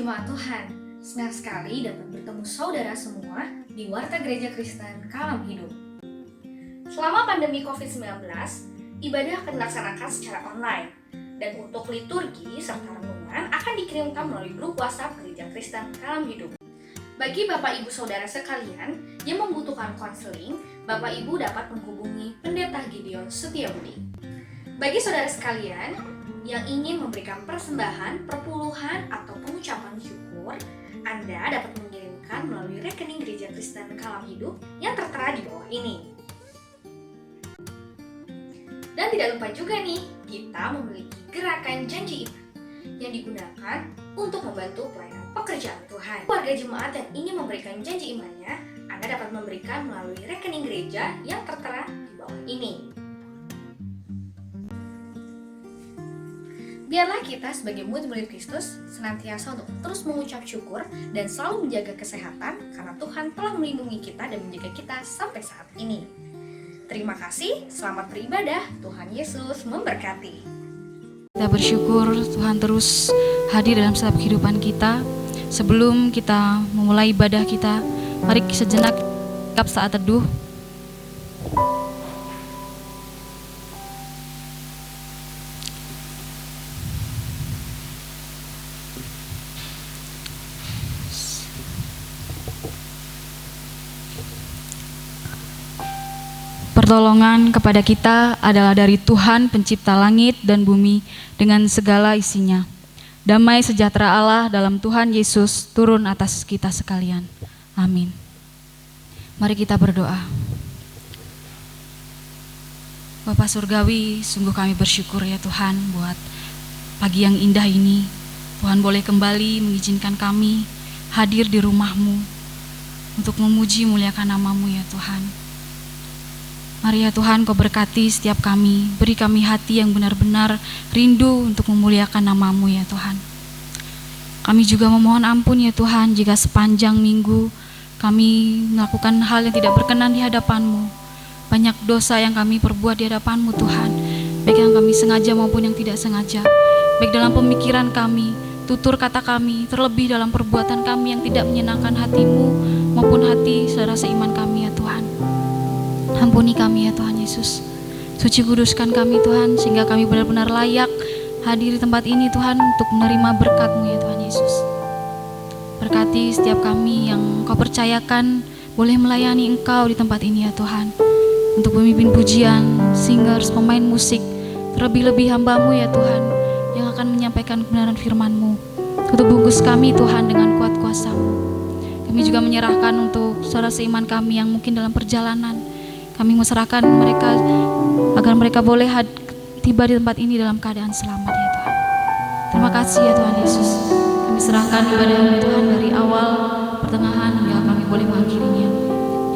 jemaat Tuhan, senang sekali dapat bertemu saudara semua di Warta Gereja Kristen Kalam Hidup. Selama pandemi COVID-19, ibadah akan dilaksanakan secara online, dan untuk liturgi serta renungan akan dikirimkan melalui grup WhatsApp Gereja Kristen Kalam Hidup. Bagi Bapak Ibu Saudara sekalian yang membutuhkan konseling, Bapak Ibu dapat menghubungi Pendeta Gideon Setiabudi. Bagi saudara sekalian yang ingin memberikan persembahan, perpuluhan, atau pengucapan syukur, Anda dapat mengirimkan melalui rekening Gereja Kristen Kalam Hidup yang tertera di bawah ini. Dan tidak lupa juga nih, kita memiliki gerakan janji iman yang digunakan untuk membantu pelayanan pekerjaan Tuhan. Warga jemaat yang ingin memberikan janji imannya, Anda dapat memberikan melalui rekening gereja yang tertera di bawah ini. Biarlah kita sebagai murid-murid Kristus senantiasa untuk terus mengucap syukur dan selalu menjaga kesehatan karena Tuhan telah melindungi kita dan menjaga kita sampai saat ini. Terima kasih, selamat beribadah, Tuhan Yesus memberkati. Kita bersyukur Tuhan terus hadir dalam setiap kehidupan kita. Sebelum kita memulai ibadah kita, mari sejenak saat teduh. Pertolongan kepada kita adalah dari Tuhan pencipta langit dan bumi dengan segala isinya. Damai sejahtera Allah dalam Tuhan Yesus turun atas kita sekalian. Amin. Mari kita berdoa. Bapa Surgawi, sungguh kami bersyukur ya Tuhan buat pagi yang indah ini. Tuhan boleh kembali mengizinkan kami hadir di rumah-Mu untuk memuji muliakan nama-Mu ya Tuhan. Mari ya Tuhan, Kau berkati setiap kami, beri kami hati yang benar-benar rindu untuk memuliakan nama-Mu ya Tuhan. Kami juga memohon ampun ya Tuhan jika sepanjang minggu kami melakukan hal yang tidak berkenan di hadapan-Mu. Banyak dosa yang kami perbuat di hadapan-Mu Tuhan, baik yang kami sengaja maupun yang tidak sengaja, baik dalam pemikiran kami, tutur kata kami, terlebih dalam perbuatan kami yang tidak menyenangkan hati-Mu maupun hati saudara seiman kami ya Tuhan. Ampuni kami ya Tuhan Yesus. Suci kuduskan kami Tuhan, sehingga kami benar-benar layak hadir di tempat ini Tuhan untuk menerima berkat-Mu ya Tuhan Yesus. Berkati setiap kami yang Kau percayakan boleh melayani Engkau di tempat ini ya Tuhan. Untuk pemimpin pujian, singers, pemain musik, terlebih-lebih hamba-Mu ya Tuhan yang akan menyampaikan kebenaran firman-Mu. Tutup bungkus kami Tuhan dengan kuat kuasa-Mu. Kami juga menyerahkan untuk saudara seiman kami yang mungkin dalam perjalanan. Kami menserahkan mereka agar mereka boleh tiba di tempat ini dalam keadaan selamat ya Tuhan. Terima kasih ya Tuhan Yesus. Kami serahkan ibadah ini Tuhan dari awal, pertengahan hingga kami boleh mengakhirinya.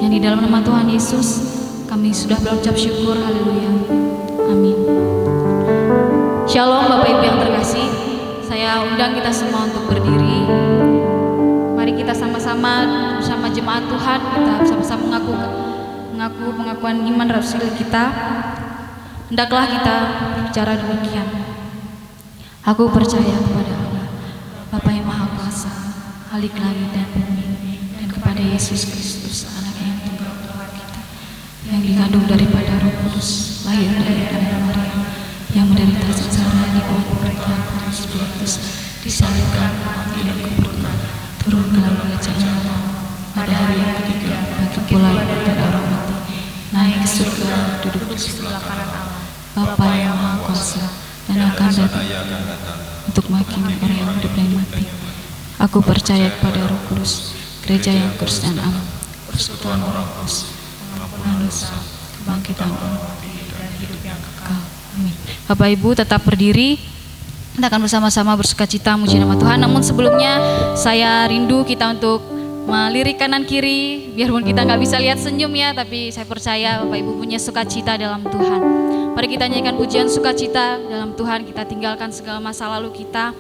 Yang di dalam nama Tuhan Yesus kami sudah berucap syukur. Haleluya. Amin. Shalom Bapak Ibu yang terkasih. Saya undang kita semua untuk berdiri. Mari kita sama-sama bersama jemaat Tuhan, kita sama-sama mengaku pengakuan iman rasul kita. Hendaklah kita bicara demikian. Aku percaya kepada Allah, Bapa yang Maha Kuasa, Khalik langit dan bumi, dan kepada Yesus Kristus, Anak-Nya yang tunggal Tuhan kita, yang dikandung daripada Roh Kudus, lahir dari Maria, yang menderita sengsara di bawah pemerintahan Pontius Pilatus, disalibkan, mati dan kuburkan, turun ke dalam kerajaan Allah. Pada hari yang ketiga, bangkit pula dari orang mati, naik ke surga, duduk di sebelah kanan Allah, Bapa yang Maha Kuasa, dan akan datang untuk menghakimi orang yang hidup dan mati. Aku percaya kepada Roh Kudus, gereja yang kudus dan am, persekutuan Roh Kudus, pengampunan dosa, kebangkitan orang mati, dan hidup yang kekal. Amin. Bapak Ibu tetap berdiri. Kita akan bersama-sama bersukacita memuji nama Tuhan. Namun sebelumnya saya rindu kita untuk melirik kanan kiri, biarpun kita nggak bisa lihat senyum ya, tapi saya percaya Bapak Ibu punya sukacita dalam Tuhan. Mari kita nyanyikan pujian sukacita dalam Tuhan. Kita tinggalkan segala masa lalu kita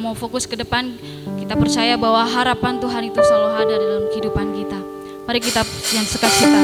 mau fokus ke depan. Kita percaya bahwa harapan Tuhan itu selalu ada dalam kehidupan kita. Mari kita pujian sukacita.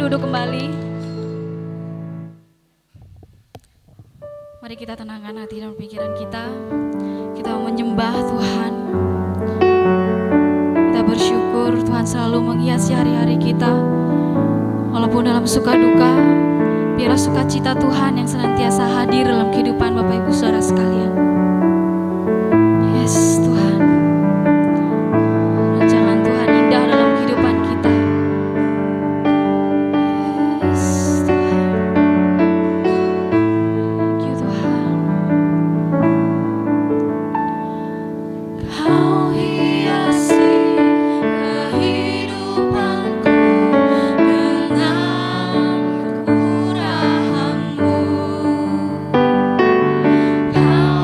duduk kembali. Mari kita tenangkan hati dan pikiran kita. Kita mau menyembah Tuhan. Kita bersyukur Tuhan selalu menghiasi hari-hari kita. Walaupun dalam suka duka, biarlah sukacita Tuhan yang senantiasa hadir dalam kehidupan Bapak Ibu Saudara sekalian. Yes Tuhan, rancangan Tuhan indah dalam kehidupan kita. Yes Tuhan, thank you Tuhan. Kau hiasi kehidupanku dengan kemurahan-Mu. Kau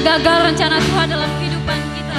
gagal rencana Tuhan dalam kehidupan kita.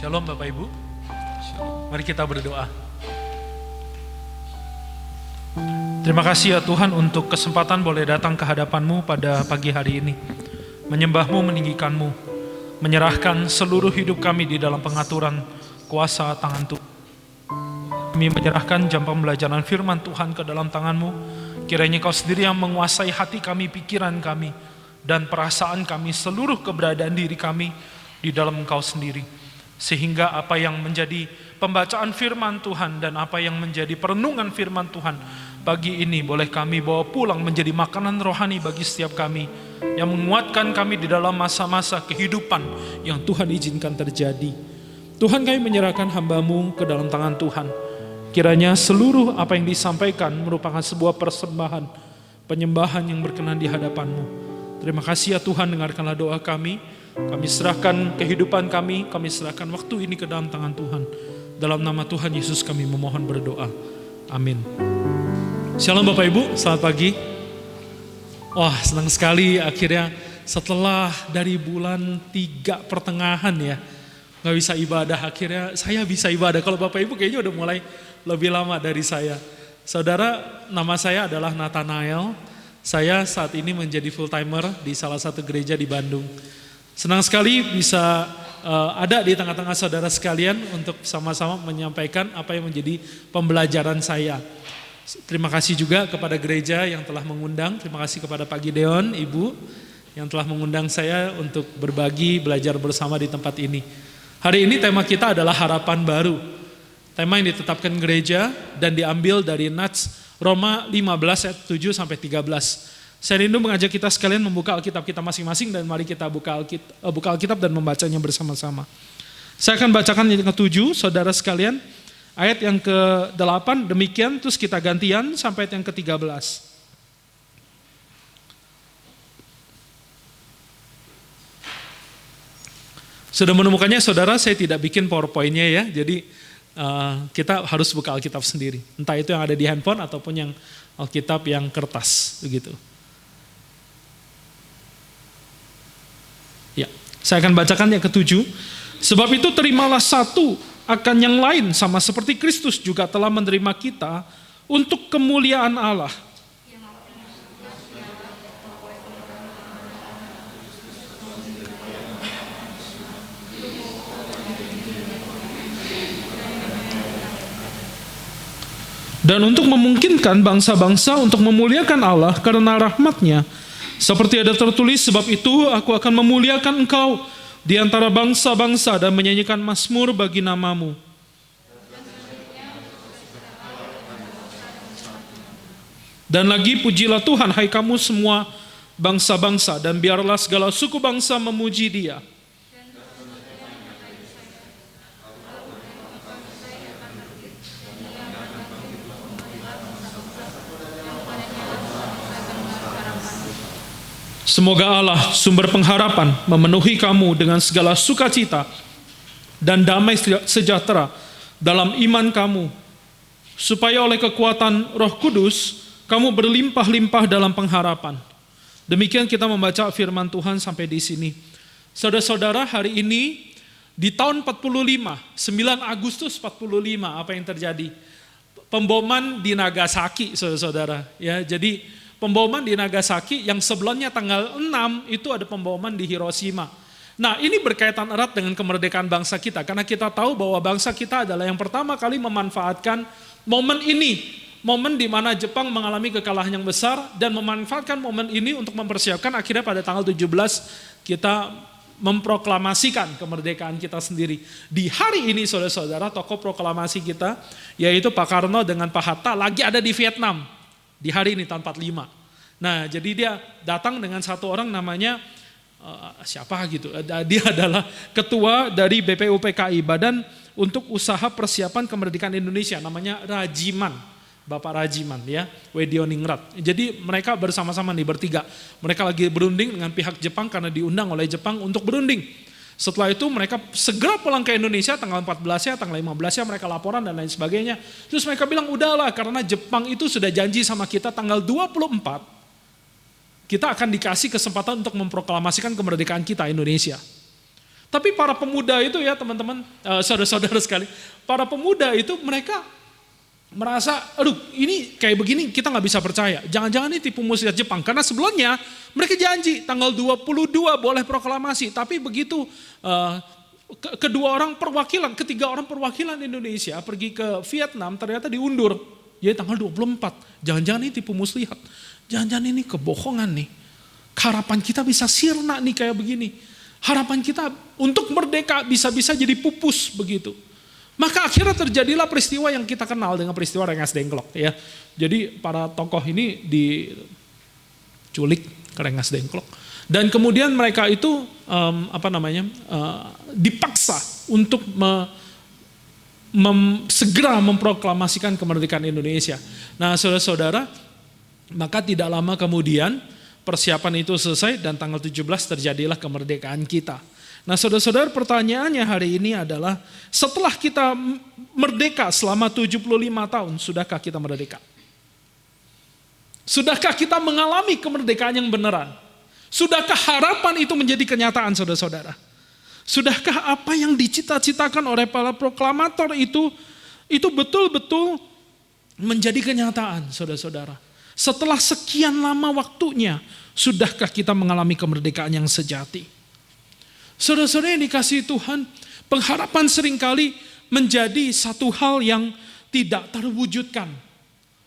Shalom Bapak Ibu. Mari kita berdoa. Terima kasih ya Tuhan untuk kesempatan boleh datang ke hadapan-Mu pada pagi hari ini. Menyembah-Mu, meninggikan-Mu, menyerahkan seluruh hidup kami di dalam pengaturan kuasa tangan Tuhan. Kami menyerahkan jam pembelajaran firman Tuhan ke dalam tangan-Mu. Kiranya Kau sendiri yang menguasai hati kami, pikiran kami, dan perasaan kami, seluruh keberadaan diri kami di dalam Engkau sendiri. Sehingga apa yang menjadi pembacaan firman Tuhan dan apa yang menjadi perenungan firman Tuhan pagi ini boleh kami bawa pulang menjadi makanan rohani bagi setiap kami, yang menguatkan kami di dalam masa-masa kehidupan yang Tuhan izinkan terjadi. Tuhan, kami menyerahkan hamba-Mu ke dalam tangan Tuhan. Kiranya seluruh apa yang disampaikan merupakan sebuah persembahan, penyembahan yang berkenan di hadapan-Mu. Terima kasih ya Tuhan, dengarkanlah doa kami. Kami serahkan kehidupan kami serahkan waktu ini ke dalam tangan Tuhan. Dalam nama Tuhan Yesus kami memohon berdoa. Amin. Shalom Bapak Ibu, selamat pagi. Wah, senang sekali akhirnya setelah dari bulan 3 pertengahan ya, gak bisa ibadah, akhirnya saya bisa ibadah. Kalau Bapak Ibu kayaknya udah mulai lebih lama dari saya. Saudara, nama saya adalah Nathanael. Saya saat ini menjadi full timer di salah satu gereja di Bandung. Senang sekali bisa ada di tengah-tengah saudara sekalian untuk sama-sama menyampaikan apa yang menjadi pembelajaran saya. Terima kasih juga kepada gereja yang telah mengundang. Terima kasih kepada Pak Gideon, Ibu, yang telah mengundang saya untuk berbagi, belajar bersama di tempat ini. Hari ini tema kita adalah harapan baru. Tema yang ditetapkan gereja dan diambil dari Nats Roma 15 ayat 7 sampai 13. Saya rindu mengajak kita sekalian membuka Alkitab kita masing-masing dan mari kita buka Alkitab dan membacanya bersama-sama. Saya akan bacakan yang ke-7, saudara sekalian. Ayat yang ke-8 demikian, terus kita gantian sampai ayat yang ke-13. Sudah menemukannya saudara, saya tidak bikin PowerPoint-nya ya, jadi kita harus buka Alkitab sendiri. Entah itu yang ada di handphone ataupun yang Alkitab yang kertas, begitu. Ya, saya akan bacakan yang ke-7. Sebab itu terimalah satu akan yang lain sama seperti Kristus juga telah menerima kita untuk kemuliaan Allah. Dan untuk memungkinkan bangsa-bangsa untuk memuliakan Allah karena rahmat-Nya. Seperti ada tertulis, sebab itu aku akan memuliakan engkau di antara bangsa-bangsa dan menyanyikan mazmur bagi nama-Mu. Dan lagi pujilah Tuhan, hai kamu semua bangsa-bangsa, dan biarlah segala suku bangsa memuji Dia. Semoga Allah sumber pengharapan memenuhi kamu dengan segala sukacita dan damai sejahtera dalam iman kamu, supaya oleh kekuatan Roh Kudus kamu berlimpah-limpah dalam pengharapan. Demikian kita membaca firman Tuhan sampai di sini. Saudara-saudara, hari ini di tahun 45, 9 Agustus 45, apa yang terjadi? Pemboman di Nagasaki, saudara-saudara. Ya, jadi pemboman di Nagasaki yang sebelumnya tanggal 6 itu ada pemboman di Hiroshima. Nah, ini berkaitan erat dengan kemerdekaan bangsa kita, karena kita tahu bahwa bangsa kita adalah yang pertama kali memanfaatkan momen ini, momen di mana Jepang mengalami kekalahan yang besar, dan memanfaatkan momen ini untuk mempersiapkan akhirnya pada tanggal 17 kita memproklamasikan kemerdekaan kita sendiri. Di hari ini saudara-saudara, tokoh proklamasi kita yaitu Pak Karno dengan Pak Hatta lagi ada di Vietnam. Di hari ini tahun 45. Nah, jadi dia datang dengan satu orang namanya siapa gitu. Dia adalah ketua dari BPUPKI, Badan untuk Usaha Persiapan Kemerdekaan Indonesia, namanya Rajiman. Bapak Rajiman ya, Wedioningrat. Jadi mereka bersama-sama nih bertiga. Mereka lagi berunding dengan pihak Jepang karena diundang oleh Jepang untuk berunding. Setelah itu mereka segera pulang ke Indonesia tanggal 14-nya, tanggal 15-nya mereka laporan dan lain sebagainya. Terus mereka bilang udahlah karena Jepang itu sudah janji sama kita tanggal 24 kita akan dikasih kesempatan untuk memproklamasikan kemerdekaan kita Indonesia. Tapi para pemuda itu ya teman-teman, saudara-saudara sekali, para pemuda itu mereka merasa, aduh ini kayak begini kita nggak bisa percaya. Jangan-jangan ini tipu muslihat Jepang. Karena sebelumnya mereka janji tanggal 22 boleh proklamasi. Tapi begitu ketiga orang perwakilan Indonesia pergi ke Vietnam ternyata diundur. Jadi tanggal 24. Jangan-jangan ini tipu muslihat. Jangan-jangan ini kebohongan nih. Harapan kita bisa sirna nih kayak begini. Harapan kita untuk merdeka bisa-bisa jadi pupus begitu. Maka akhirnya terjadilah peristiwa yang kita kenal dengan peristiwa Rengas Dengklok ya. Jadi para tokoh ini diculik ke Rengas Dengklok dan kemudian mereka itu dipaksa untuk segera memproklamasikan kemerdekaan Indonesia. Nah, saudara-saudara, maka tidak lama kemudian persiapan itu selesai dan tanggal 17 terjadilah kemerdekaan kita. Nah, saudara-saudara, pertanyaannya hari ini adalah setelah kita merdeka selama 75 tahun, sudahkah kita merdeka? Sudahkah kita mengalami kemerdekaan yang beneran? Sudahkah harapan itu menjadi kenyataan, saudara-saudara? Sudahkah apa yang dicita-citakan oleh para proklamator itu betul-betul menjadi kenyataan, saudara-saudara? Setelah sekian lama waktunya, sudahkah kita mengalami kemerdekaan yang sejati? Saudara-saudara yang dikasihi Tuhan, pengharapan seringkali menjadi satu hal yang tidak terwujudkan.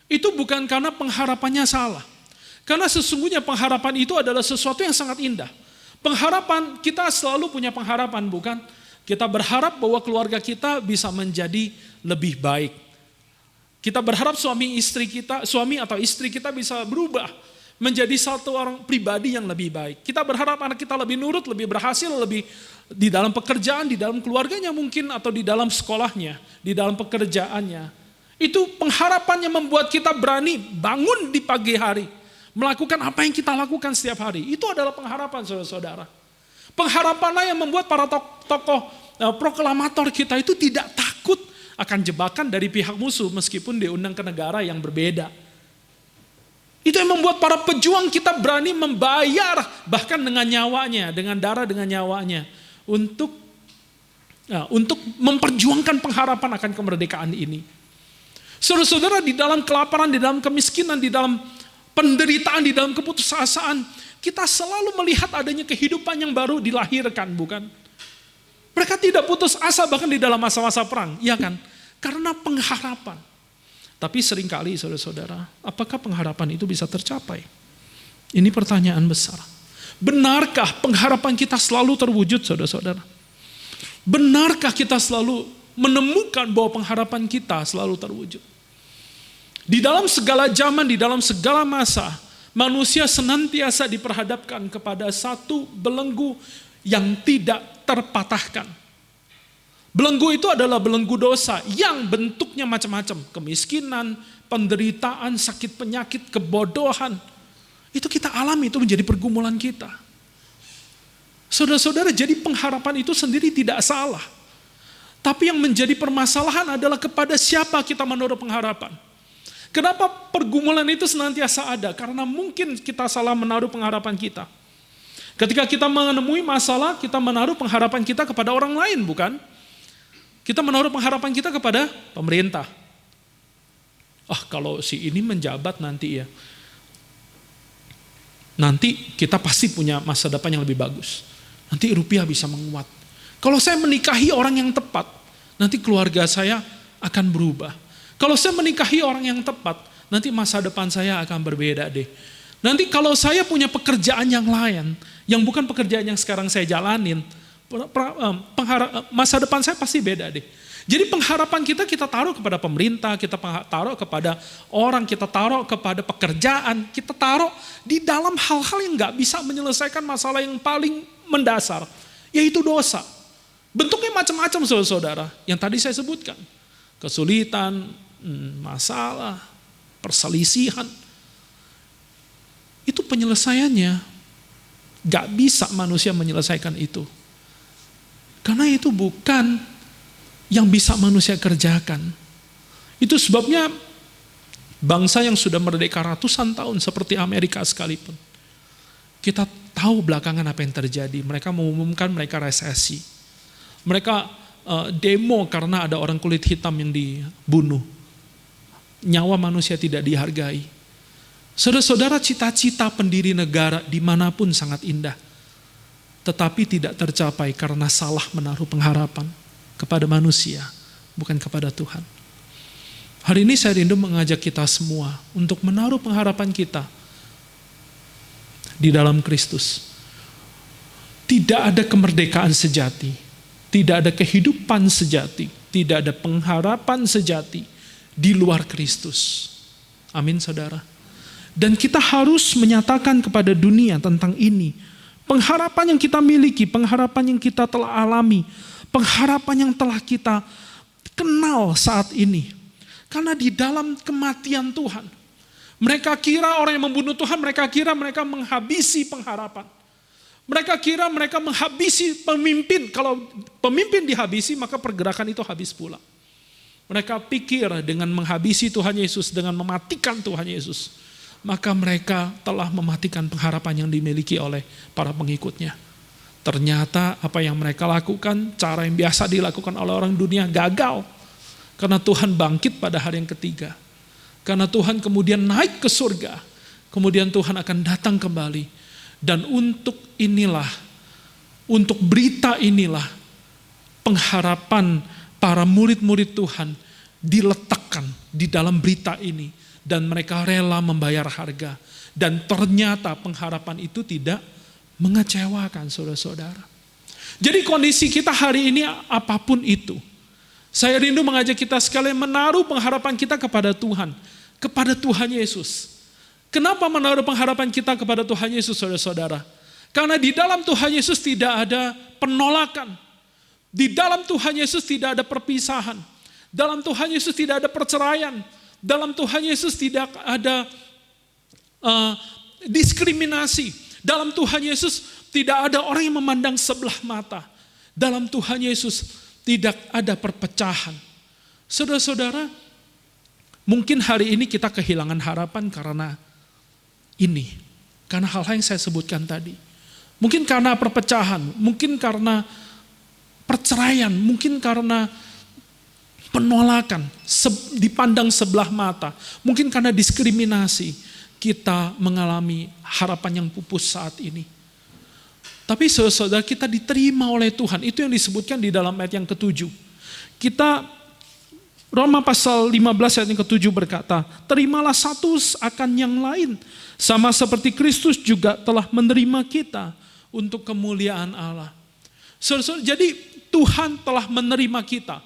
Itu bukan karena pengharapannya salah. Karena sesungguhnya pengharapan itu adalah sesuatu yang sangat indah. Pengharapan, kita selalu punya pengharapan, bukan? Kita berharap bahwa keluarga kita bisa menjadi lebih baik. Kita berharap suami atau istri kita bisa berubah menjadi satu orang pribadi yang lebih baik. Kita berharap anak kita lebih nurut, lebih berhasil, lebih di dalam pekerjaan, di dalam keluarganya mungkin, atau di dalam sekolahnya, di dalam pekerjaannya. Itu pengharapan yang membuat kita berani bangun di pagi hari, melakukan apa yang kita lakukan setiap hari. Itu adalah pengharapan, saudara-saudara. Pengharapanlah yang membuat para tokoh proklamator kita itu tidak takut akan jebakan dari pihak musuh meskipun diundang ke negara yang berbeda. Itu yang membuat para pejuang kita berani membayar bahkan dengan nyawanya, dengan darah, dengan nyawanya untuk memperjuangkan pengharapan akan kemerdekaan ini. Saudara-saudara, di dalam kelaparan, di dalam kemiskinan, di dalam penderitaan, di dalam keputusasaan, kita selalu melihat adanya kehidupan yang baru dilahirkan, bukan? Mereka tidak putus asa bahkan di dalam masa-masa perang, iya kan? Karena pengharapan. Tapi seringkali saudara-saudara, apakah pengharapan itu bisa tercapai? Ini pertanyaan besar. Benarkah pengharapan kita selalu terwujud, saudara-saudara? Benarkah kita selalu menemukan bahwa pengharapan kita selalu terwujud? Di dalam segala zaman, di dalam segala masa, manusia senantiasa diperhadapkan kepada satu belenggu yang tidak terpatahkan. Belenggu itu adalah belenggu dosa yang bentuknya macam-macam. Kemiskinan, penderitaan, sakit penyakit, kebodohan. Itu kita alami, itu menjadi pergumulan kita. Saudara-saudara, jadi pengharapan itu sendiri tidak salah. Tapi yang menjadi permasalahan adalah kepada siapa kita menaruh pengharapan. Kenapa pergumulan itu senantiasa ada? Karena mungkin kita salah menaruh pengharapan kita. Ketika kita menemui masalah, kita menaruh pengharapan kita kepada orang lain, bukan? Kita menaruh pengharapan kita kepada pemerintah. Kalau si ini menjabat nanti ya, nanti kita pasti punya masa depan yang lebih bagus. Nanti rupiah bisa menguat. Kalau saya menikahi orang yang tepat, nanti keluarga saya akan berubah. Kalau saya menikahi orang yang tepat, nanti masa depan saya akan berbeda deh. Nanti kalau saya punya pekerjaan yang lain, yang bukan pekerjaan yang sekarang saya jalanin, masa depan saya pasti beda deh. Jadi pengharapan kita taruh kepada pemerintah, kita taruh kepada orang, kita taruh kepada pekerjaan, kita taruh di dalam hal-hal yang gak bisa menyelesaikan masalah yang paling mendasar, yaitu dosa. Bentuknya macam-macam, saudara-saudara, yang tadi saya sebutkan. Kesulitan, masalah, perselisihan. Itu penyelesaiannya. Gak bisa manusia menyelesaikan itu. Karena itu bukan yang bisa manusia kerjakan. Itu sebabnya bangsa yang sudah merdeka ratusan tahun seperti Amerika sekalipun, kita tahu belakangan apa yang terjadi. Mereka mengumumkan mereka resesi. Mereka demo karena ada orang kulit hitam yang dibunuh. Nyawa manusia tidak dihargai. Saudara-saudara, cita-cita pendiri negara dimanapun sangat indah. Tetapi tidak tercapai karena salah menaruh pengharapan kepada manusia, bukan kepada Tuhan. Hari ini saya rindu mengajak kita semua untuk menaruh pengharapan kita di dalam Kristus. Tidak ada kemerdekaan sejati, tidak ada kehidupan sejati, tidak ada pengharapan sejati di luar Kristus. Amin, saudara. Dan kita harus menyatakan kepada dunia tentang ini. Pengharapan yang kita miliki, pengharapan yang kita telah alami, pengharapan yang telah kita kenal saat ini. Karena di dalam kematian Tuhan, mereka kira orang yang membunuh Tuhan, mereka kira mereka menghabisi pengharapan. Mereka kira mereka menghabisi pemimpin. Kalau pemimpin dihabisi, maka pergerakan itu habis pula. Mereka pikir dengan menghabisi Tuhan Yesus, dengan mematikan Tuhan Yesus, maka mereka telah mematikan pengharapan yang dimiliki oleh para pengikutnya. Ternyata apa yang mereka lakukan, cara yang biasa dilakukan oleh orang dunia, gagal. Karena Tuhan bangkit pada hari yang ketiga. Karena Tuhan kemudian naik ke surga. Kemudian Tuhan akan datang kembali. Dan untuk inilah, untuk berita inilah, pengharapan para murid-murid Tuhan diletakkan di dalam berita ini. Dan mereka rela membayar harga. Dan ternyata pengharapan itu tidak mengecewakan, saudara-saudara. Jadi kondisi kita hari ini apapun itu, saya rindu mengajak kita sekalian menaruh pengharapan kita kepada Tuhan. Kepada Tuhan Yesus. Kenapa menaruh pengharapan kita kepada Tuhan Yesus, saudara-saudara? Karena di dalam Tuhan Yesus tidak ada penolakan. Di dalam Tuhan Yesus tidak ada perpisahan. Dalam Tuhan Yesus tidak ada perceraian. Dalam Tuhan Yesus tidak ada diskriminasi. Dalam Tuhan Yesus tidak ada orang yang memandang sebelah mata. Dalam Tuhan Yesus tidak ada perpecahan. Saudara-saudara, mungkin hari ini kita kehilangan harapan karena ini. Karena hal-hal yang saya sebutkan tadi. Mungkin karena perpecahan, mungkin karena perceraian, mungkin karena penolakan, dipandang sebelah mata, mungkin karena diskriminasi, kita mengalami harapan yang pupus saat ini. Tapi saudara, kita diterima oleh Tuhan, itu yang disebutkan di dalam ayat yang ke-7. Roma pasal 15 ayat yang ke-7 berkata, terimalah satu akan yang lain, sama seperti Kristus juga telah menerima kita untuk kemuliaan Allah. Saudara, jadi Tuhan telah menerima kita.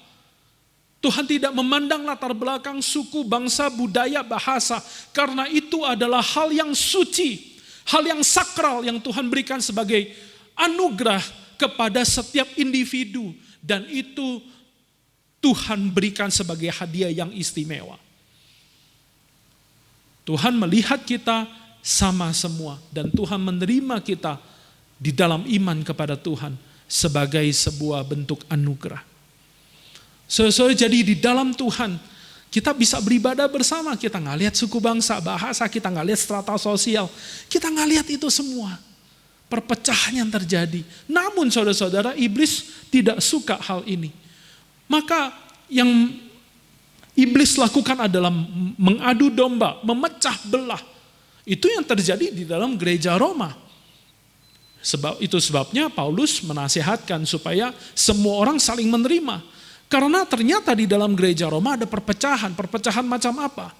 Tuhan tidak memandang latar belakang suku, bangsa, budaya, bahasa. Karena itu adalah hal yang suci, hal yang sakral yang Tuhan berikan sebagai anugerah kepada setiap individu. Dan itu Tuhan berikan sebagai hadiah yang istimewa. Tuhan melihat kita sama semua. Dan Tuhan menerima kita di dalam iman kepada Tuhan sebagai sebuah bentuk anugerah. Saudara, jadi di dalam Tuhan kita bisa beribadah bersama. Kita nggak lihat suku bangsa, bahasa, kita nggak lihat strata sosial. Kita nggak lihat itu semua. Perpecahan yang terjadi. Namun saudara-saudara, iblis tidak suka hal ini. Maka yang iblis lakukan adalah mengadu domba, memecah belah. Itu yang terjadi di dalam gereja Roma. Itu sebabnya Paulus menasihatkan supaya semua orang saling menerima. Karena ternyata di dalam gereja Roma ada perpecahan. Perpecahan macam apa?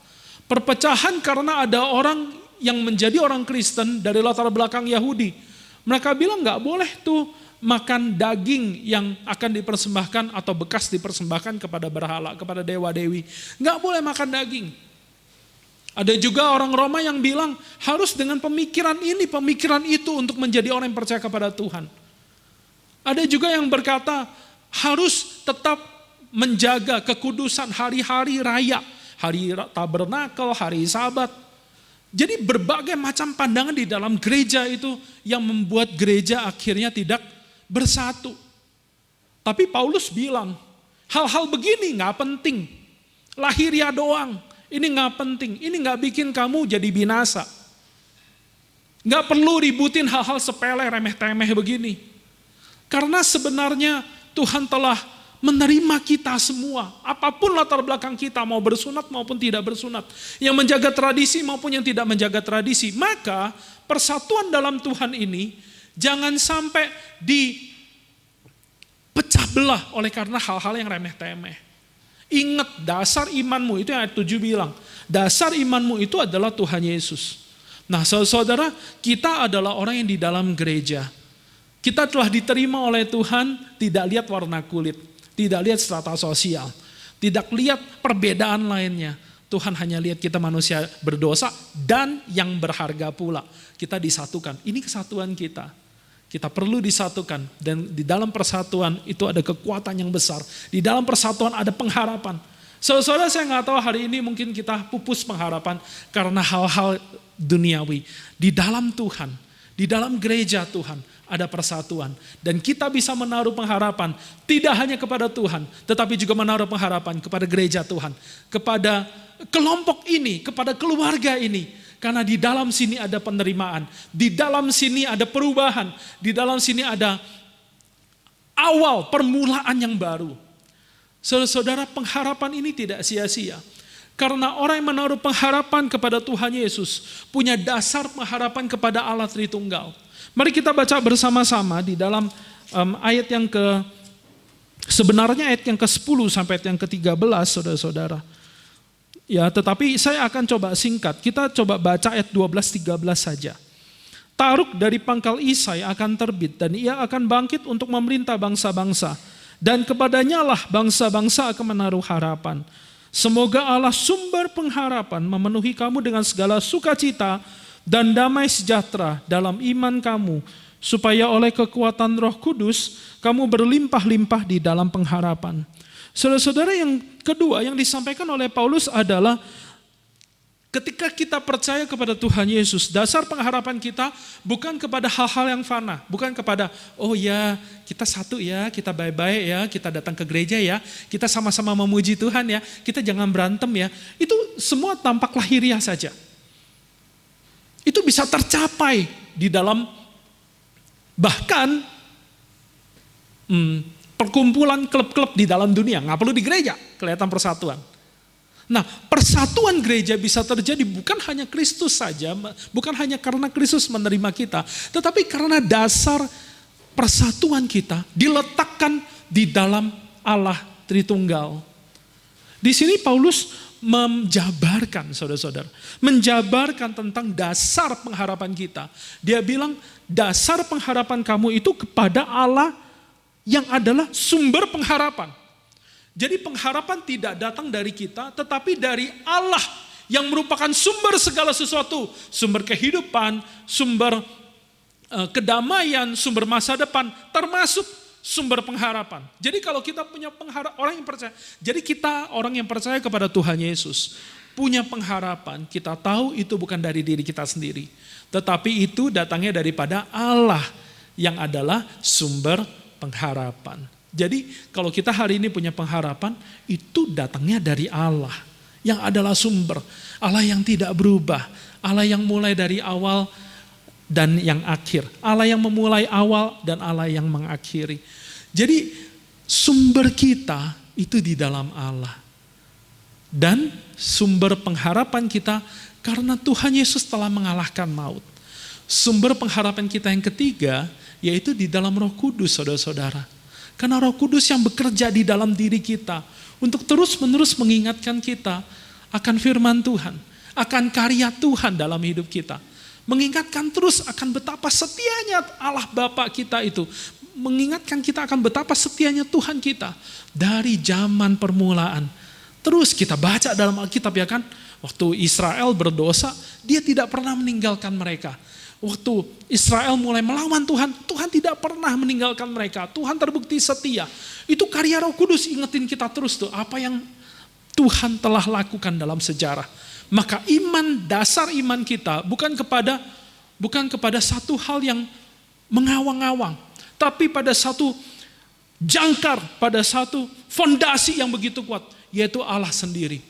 Perpecahan karena ada orang yang menjadi orang Kristen dari latar belakang Yahudi. Mereka bilang nggak boleh tuh makan daging yang akan dipersembahkan atau bekas dipersembahkan kepada berhala, kepada dewa-dewi. Nggak boleh makan daging. Ada juga orang Roma yang bilang harus dengan pemikiran ini, pemikiran itu untuk menjadi orang yang percaya kepada Tuhan. Ada juga yang berkata harus tetap menjaga kekudusan hari-hari raya, hari tabernakel, hari Sabat. Jadi berbagai macam pandangan di dalam gereja itu yang membuat gereja akhirnya tidak bersatu. Tapi Paulus bilang hal-hal begini gak penting, lahiriah doang. Ini gak penting, ini gak bikin kamu jadi binasa. Gak perlu ributin hal-hal sepele, remeh-temeh begini. Karena sebenarnya Tuhan telah menerima kita semua. Apapun latar belakang kita, mau bersunat maupun tidak bersunat. Yang menjaga tradisi maupun yang tidak menjaga tradisi. Maka persatuan dalam Tuhan ini jangan sampai dipecah belah oleh karena hal-hal yang remeh-temeh. Ingat dasar imanmu, itu yang ayat 7 bilang. Dasar imanmu itu adalah Tuhan Yesus. Nah saudara, kita adalah orang yang di dalam gereja. Kita telah diterima oleh Tuhan, tidak lihat warna kulit, tidak lihat strata sosial, tidak lihat perbedaan lainnya. Tuhan hanya lihat kita manusia berdosa dan yang berharga pula. Kita disatukan, ini kesatuan kita. Kita perlu disatukan dan di dalam persatuan itu ada kekuatan yang besar. Di dalam persatuan ada pengharapan. Saudara, saya nggak tahu hari ini mungkin kita pupus pengharapan karena hal-hal duniawi. Di dalam Tuhan, di dalam gereja Tuhan ada persatuan. Dan kita bisa menaruh pengharapan tidak hanya kepada Tuhan, tetapi juga menaruh pengharapan kepada gereja Tuhan. Kepada kelompok ini, kepada keluarga ini. Karena di dalam sini ada penerimaan, di dalam sini ada perubahan, di dalam sini ada awal permulaan yang baru. Saudara, pengharapan ini tidak sia-sia. Karena orang yang menaruh pengharapan kepada Tuhan Yesus punya dasar pengharapan kepada Allah Tritunggal. Mari kita baca bersama-sama di dalam ayat yang sebenarnya ayat yang ke-10 sampai ayat yang ke-13, saudara-saudara. Ya, tetapi saya akan coba singkat. Kita coba baca ayat 12-13 saja. Taruk dari pangkal Isai akan terbit dan ia akan bangkit untuk memerintah bangsa-bangsa. Dan kepadanya lah bangsa-bangsa akan menaruh harapan. Semoga Allah sumber pengharapan memenuhi kamu dengan segala sukacita dan damai sejahtera dalam iman kamu, supaya oleh kekuatan Roh Kudus kamu berlimpah-limpah di dalam pengharapan. Saudara-saudara, yang kedua yang disampaikan oleh Paulus adalah ketika kita percaya kepada Tuhan Yesus, dasar pengharapan kita bukan kepada hal-hal yang fana, bukan kepada oh ya kita satu ya, kita baik-baik ya, kita datang ke gereja ya, kita sama-sama memuji Tuhan ya, kita jangan berantem ya. Itu semua tampak lahiriah saja. Itu bisa tercapai di dalam bahkan perkumpulan klub-klub di dalam dunia, nggak perlu di gereja, kelihatan persatuan. Nah, persatuan gereja bisa terjadi bukan hanya Kristus saja, bukan hanya karena Kristus menerima kita, tetapi karena dasar persatuan kita diletakkan di dalam Allah Tritunggal. Di sini Paulus menjabarkan, saudara-saudara, menjabarkan tentang dasar pengharapan kita. Dia bilang, dasar pengharapan kamu itu kepada Allah yang adalah sumber pengharapan. Jadi pengharapan tidak datang dari kita, tetapi dari Allah yang merupakan sumber segala sesuatu. Sumber kehidupan, sumber kedamaian, sumber masa depan, termasuk sumber pengharapan. Jadi kalau kita punya orang yang percaya, jadi kita orang yang percaya kepada Tuhan Yesus, punya pengharapan, kita tahu itu bukan dari diri kita sendiri. Tetapi itu datangnya daripada Allah yang adalah sumber pengharapan. Jadi kalau kita hari ini punya pengharapan, itu datangnya dari Allah yang adalah sumber. Allah yang tidak berubah, Allah yang mulai dari awal dan yang akhir. Allah yang memulai awal dan Allah yang mengakhiri. Jadi sumber kita itu di dalam Allah. Dan sumber pengharapan kita karena Tuhan Yesus telah mengalahkan maut. Sumber pengharapan kita yang ketiga yaitu di dalam Roh Kudus, saudara-saudara. Karena Roh Kudus yang bekerja di dalam diri kita untuk terus-menerus mengingatkan kita akan firman Tuhan, akan karya Tuhan dalam hidup kita. Mengingatkan terus akan betapa setianya Allah Bapa kita itu. Mengingatkan kita akan betapa setianya Tuhan kita dari zaman permulaan. Terus kita baca dalam Alkitab ya kan, waktu Israel berdosa, dia tidak pernah meninggalkan mereka. Waktu Israel mulai melawan Tuhan, Tuhan tidak pernah meninggalkan mereka. Tuhan terbukti setia. Itu karya Roh Kudus, ingetin kita terus tuh apa yang Tuhan telah lakukan dalam sejarah. Maka iman, dasar iman kita bukan kepada satu hal yang mengawang-awang, tapi pada satu jangkar, pada satu fondasi yang begitu kuat, yaitu Allah sendiri.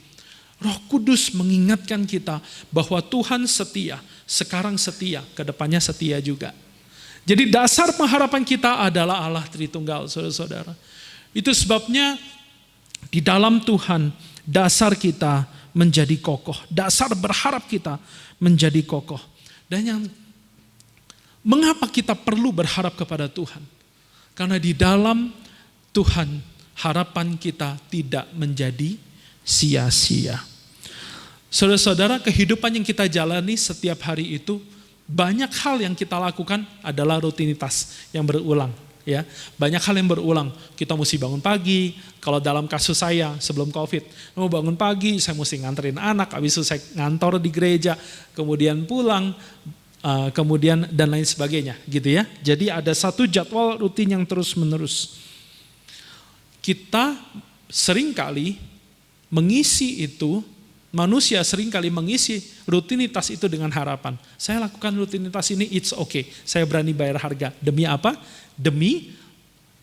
Roh Kudus mengingatkan kita bahwa Tuhan setia, sekarang setia, kedepannya setia juga. Jadi dasar pengharapan kita adalah Allah Tritunggal, saudara-saudara. Itu sebabnya di dalam Tuhan dasar kita menjadi kokoh, dasar berharap kita menjadi kokoh. Dan yang mengapa kita perlu berharap kepada Tuhan? Karena di dalam Tuhan harapan kita tidak menjadi sia-sia. Saudara-saudara, kehidupan yang kita jalani setiap hari itu banyak hal yang kita lakukan adalah rutinitas yang berulang. Ya, banyak hal yang berulang. Kita mesti bangun pagi. Kalau dalam kasus saya sebelum COVID, mau bangun pagi, saya mesti nganterin anak, habis itu saya ngantor di gereja, kemudian pulang, kemudian dan lain sebagainya, gitu ya. Jadi ada satu jadwal rutin yang terus menerus. Kita seringkali mengisi itu. Manusia seringkali mengisi rutinitas itu dengan harapan. Saya lakukan rutinitas ini, it's okay. Saya berani bayar harga. Demi apa? Demi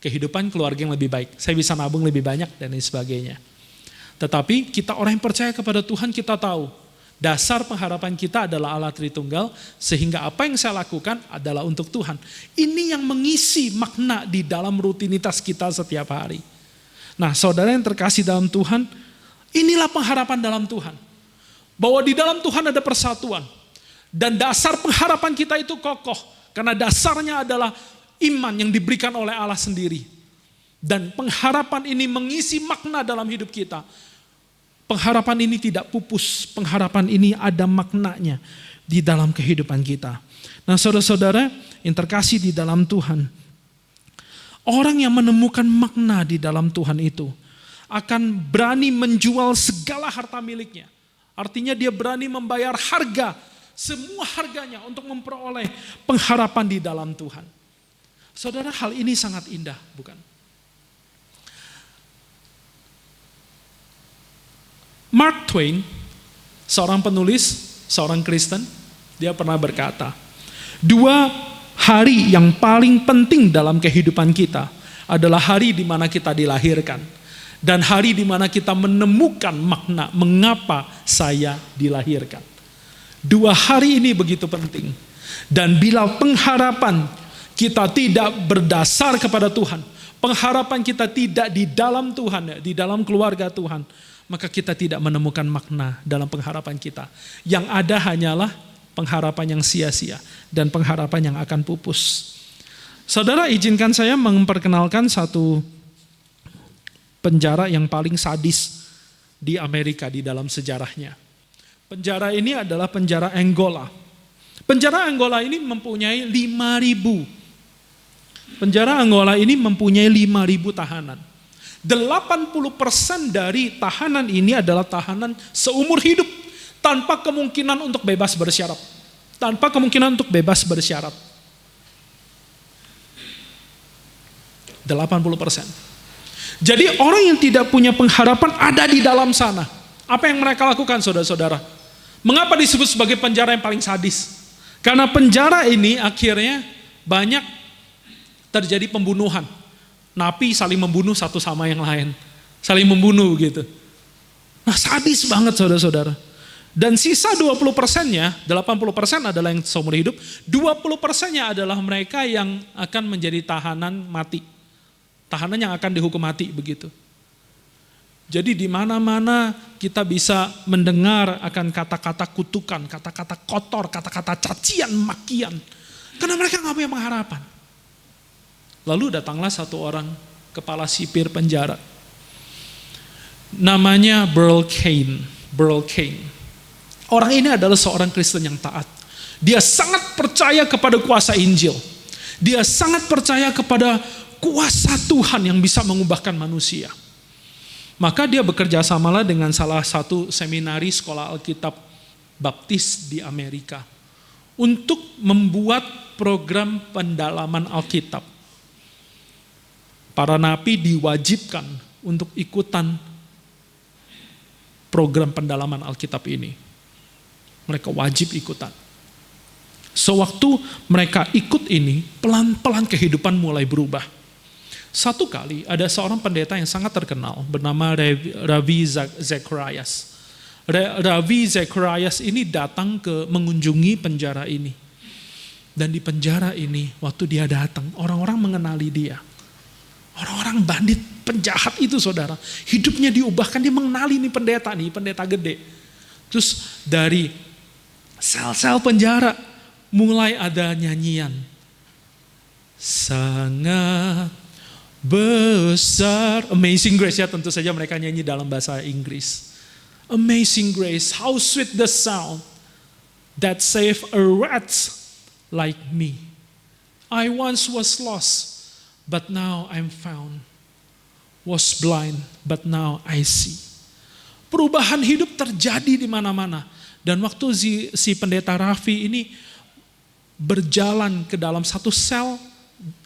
kehidupan keluarga yang lebih baik. Saya bisa nabung lebih banyak dan lain sebagainya. Tetapi kita orang yang percaya kepada Tuhan, kita tahu dasar pengharapan kita adalah Allah Tritunggal, sehingga apa yang saya lakukan adalah untuk Tuhan. Ini yang mengisi makna di dalam rutinitas kita setiap hari. Nah, saudara yang terkasih dalam Tuhan, inilah pengharapan dalam Tuhan. Bahwa di dalam Tuhan ada persatuan. Dan dasar pengharapan kita itu kokoh. Karena dasarnya adalah iman yang diberikan oleh Allah sendiri. Dan pengharapan ini mengisi makna dalam hidup kita. Pengharapan ini tidak pupus. Pengharapan ini ada maknanya di dalam kehidupan kita. Nah, saudara-saudara yang terkasih di dalam Tuhan. Orang yang menemukan makna di dalam Tuhan itu akan berani menjual segala harta miliknya. Artinya dia berani membayar harga, semua harganya untuk memperoleh pengharapan di dalam Tuhan. Saudara, hal ini sangat indah, bukan? Mark Twain, seorang penulis, seorang Kristen, dia pernah berkata, 2 hari yang paling penting dalam kehidupan kita adalah hari di mana kita dilahirkan dan hari di mana kita menemukan makna mengapa saya dilahirkan. 2 hari ini begitu penting. Dan bila pengharapan kita tidak berdasar kepada Tuhan, pengharapan kita tidak di dalam Tuhan, di dalam keluarga Tuhan, maka kita tidak menemukan makna dalam pengharapan kita. Yang ada hanyalah pengharapan yang sia-sia dan pengharapan yang akan pupus. Saudara, izinkan saya memperkenalkan satu penjara yang paling sadis di Amerika di dalam sejarahnya. Penjara ini adalah penjara Angola. Penjara Angola ini mempunyai 5.000. Penjara Angola ini mempunyai 5.000 tahanan. 80% dari tahanan ini adalah tahanan seumur hidup tanpa kemungkinan untuk bebas bersyarat. Tanpa kemungkinan untuk bebas bersyarat. 80%. Jadi orang yang tidak punya pengharapan ada di dalam sana. Apa yang mereka lakukan, saudara-saudara? Mengapa disebut sebagai penjara yang paling sadis? Karena penjara ini akhirnya banyak terjadi pembunuhan. Napi saling membunuh satu sama yang lain. Saling membunuh gitu. Nah, sadis banget, saudara-saudara. Dan sisa 20%-nya, 80% adalah yang seumur hidup, 20%-nya adalah mereka yang akan menjadi tahanan mati. Tahanan yang akan dihukum mati begitu. Jadi di mana-mana kita bisa mendengar akan kata-kata kutukan, kata-kata kotor, kata-kata cacian, makian. Karena mereka nggak punya pengharapan. Lalu datanglah satu orang kepala sipir penjara. Namanya Burl Cain. Orang ini adalah seorang Kristen yang taat. Dia sangat percaya kepada kuasa Injil. Dia sangat percaya kepada kuasa Tuhan yang bisa mengubahkan manusia. Maka dia bekerja samalah dengan salah satu seminari sekolah Alkitab Baptis di Amerika untuk membuat program pendalaman Alkitab. Para napi diwajibkan untuk ikutan program pendalaman Alkitab ini. Mereka wajib ikutan. Sewaktu mereka ikut ini, pelan-pelan kehidupan mulai berubah. Satu kali ada seorang pendeta yang sangat terkenal bernama Ravi Zacharias. Ravi Zacharias ini datang mengunjungi penjara ini. Dan di penjara ini waktu dia datang, orang-orang mengenali dia. Orang-orang bandit, penjahat itu, saudara. Hidupnya diubahkan, dia mengenali nih pendeta gede. Terus dari sel-sel penjara mulai ada nyanyian. Sangat besar, Amazing Grace, ya tentu saja mereka nyanyi dalam bahasa Inggris. Amazing Grace, how sweet the sound that saved a wretch like me. I once was lost, but now I'm found. Was blind, but now I see. Perubahan hidup terjadi di mana-mana. Dan waktu si pendeta Raffi ini berjalan ke dalam satu sel,